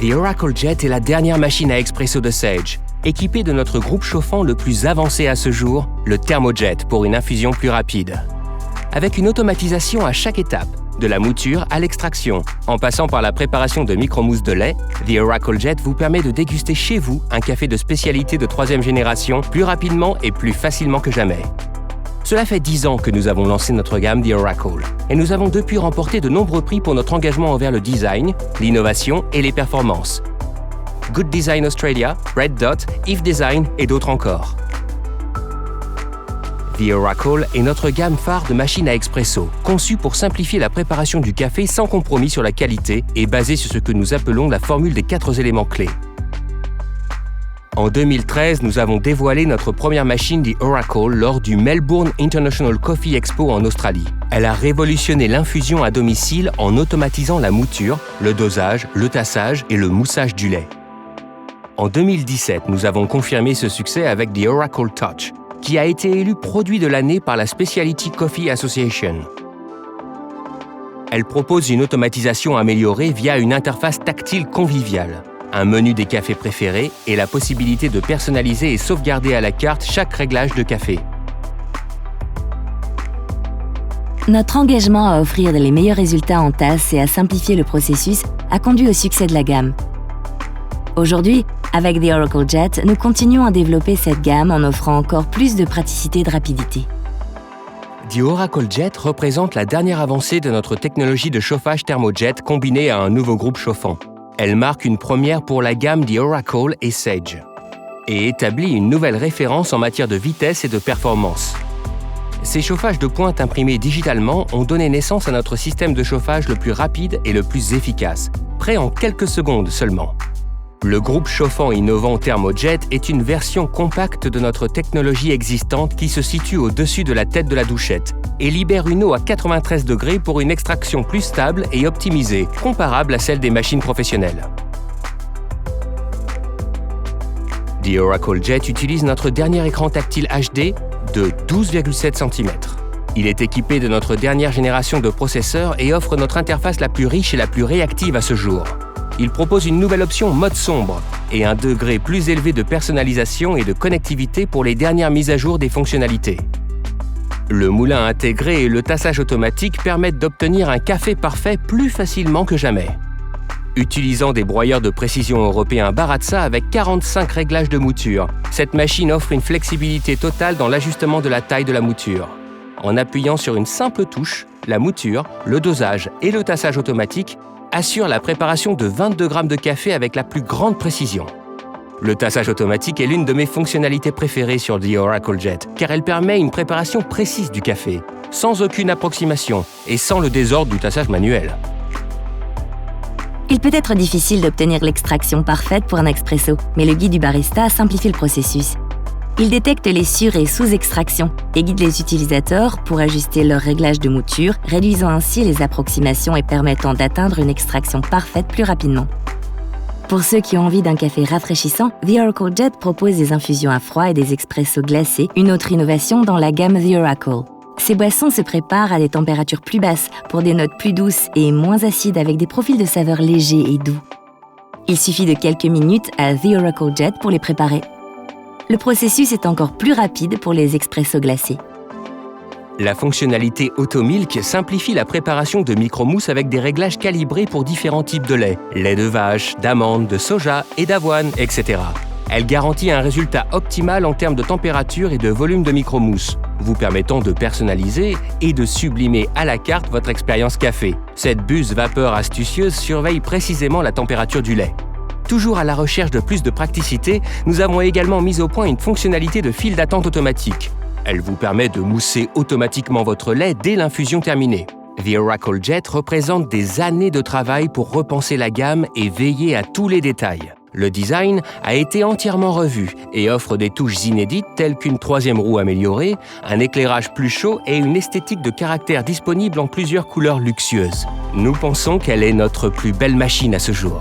The Oracle Jet est la dernière machine à expresso de Sage, équipée de notre groupe chauffant le plus avancé à ce jour, le Thermojet, pour une infusion plus rapide. Avec une automatisation à chaque étape, de la mouture à l'extraction, en passant par la préparation de micro-mousses de lait, The Oracle Jet vous permet de déguster chez vous un café de spécialité de 3e génération plus rapidement et plus facilement que jamais. Cela fait 10 ans que nous avons lancé notre gamme The Oracle, et nous avons depuis remporté de nombreux prix pour notre engagement envers le design, l'innovation et les performances. Good Design Australia, Red Dot, If Design et d'autres encore. The Oracle est notre gamme phare de machines à expresso, conçue pour simplifier la préparation du café sans compromis sur la qualité et basée sur ce que nous appelons la formule des 4 éléments clés. En 2013, nous avons dévoilé notre première machine The Oracle lors du Melbourne International Coffee Expo en Australie. Elle a révolutionné l'infusion à domicile en automatisant la mouture, le dosage, le tassage et le moussage du lait. En 2017, nous avons confirmé ce succès avec The Oracle Touch, qui a été élu produit de l'année par la Specialty Coffee Association. Elle propose une automatisation améliorée via une interface tactile conviviale, un menu des cafés préférés et la possibilité de personnaliser et sauvegarder à la carte chaque réglage de café. Notre engagement à offrir les meilleurs résultats en tasse et à simplifier le processus a conduit au succès de la gamme. Aujourd'hui, avec The Oracle Jet, nous continuons à développer cette gamme en offrant encore plus de praticité et de rapidité. The Oracle Jet représente la dernière avancée de notre technologie de chauffage Thermojet combinée à un nouveau groupe chauffant. Elle marque une première pour la gamme The Oracle et Sage et établit une nouvelle référence en matière de vitesse et de performance. Ces chauffages de pointe imprimés digitalement ont donné naissance à notre système de chauffage le plus rapide et le plus efficace, prêt en quelques secondes seulement. Le groupe chauffant innovant Thermojet est une version compacte de notre technologie existante qui se situe au-dessus de la tête de la douchette et libère une eau à 93 degrés pour une extraction plus stable et optimisée, comparable à celle des machines professionnelles. The Oracle Jet utilise notre dernier écran tactile HD de 12,7 cm. Il est équipé de notre dernière génération de processeurs et offre notre interface la plus riche et la plus réactive à ce jour. Il propose une nouvelle option mode sombre et un degré plus élevé de personnalisation et de connectivité pour les dernières mises à jour des fonctionnalités. Le moulin intégré et le tassage automatique permettent d'obtenir un café parfait plus facilement que jamais. Utilisant des broyeurs de précision européens Baratza avec 45 réglages de mouture, cette machine offre une flexibilité totale dans l'ajustement de la taille de la mouture. En appuyant sur une simple touche, la mouture, le dosage et le tassage automatique assure la préparation de 22 grammes de café avec la plus grande précision. Le tassage automatique est l'une de mes fonctionnalités préférées sur The Oracle Jet, car elle permet une préparation précise du café, sans aucune approximation et sans le désordre du tassage manuel. Il peut être difficile d'obtenir l'extraction parfaite pour un expresso, mais le guide du barista simplifie le processus. Il détecte les sur- et sous-extractions et guide les utilisateurs pour ajuster leur réglage de mouture, réduisant ainsi les approximations et permettant d'atteindre une extraction parfaite plus rapidement. Pour ceux qui ont envie d'un café rafraîchissant, The Oracle Jet propose des infusions à froid et des expressos glacés, une autre innovation dans la gamme The Oracle. Ces boissons se préparent à des températures plus basses pour des notes plus douces et moins acides avec des profils de saveurs légers et doux. Il suffit de quelques minutes à The Oracle Jet pour les préparer. Le processus est encore plus rapide pour les expressos glacés. La fonctionnalité AutoMilk simplifie la préparation de micro-mousses avec des réglages calibrés pour différents types de lait de vache, d'amande, de soja et d'avoine, etc. Elle garantit un résultat optimal en termes de température et de volume de micro-mousse, vous permettant de personnaliser et de sublimer à la carte votre expérience café. Cette buse vapeur astucieuse surveille précisément la température du lait. Toujours à la recherche de plus de praticité, nous avons également mis au point une fonctionnalité de file d'attente automatique. Elle vous permet de mousser automatiquement votre lait dès l'infusion terminée. The Oracle Jet représente des années de travail pour repenser la gamme et veiller à tous les détails. Le design a été entièrement revu et offre des touches inédites telles qu'une 3e roue améliorée, un éclairage plus chaud et une esthétique de caractère disponible en plusieurs couleurs luxueuses. Nous pensons qu'elle est notre plus belle machine à ce jour.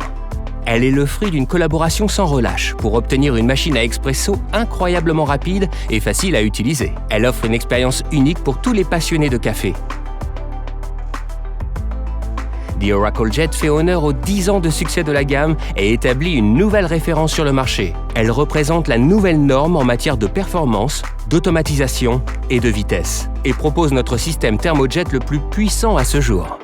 Elle est le fruit d'une collaboration sans relâche pour obtenir une machine à expresso incroyablement rapide et facile à utiliser. Elle offre une expérience unique pour tous les passionnés de café. The Oracle Jet fait honneur aux 10 ans de succès de la gamme et établit une nouvelle référence sur le marché. Elle représente la nouvelle norme en matière de performance, d'automatisation et de vitesse, et propose notre système thermojet le plus puissant à ce jour.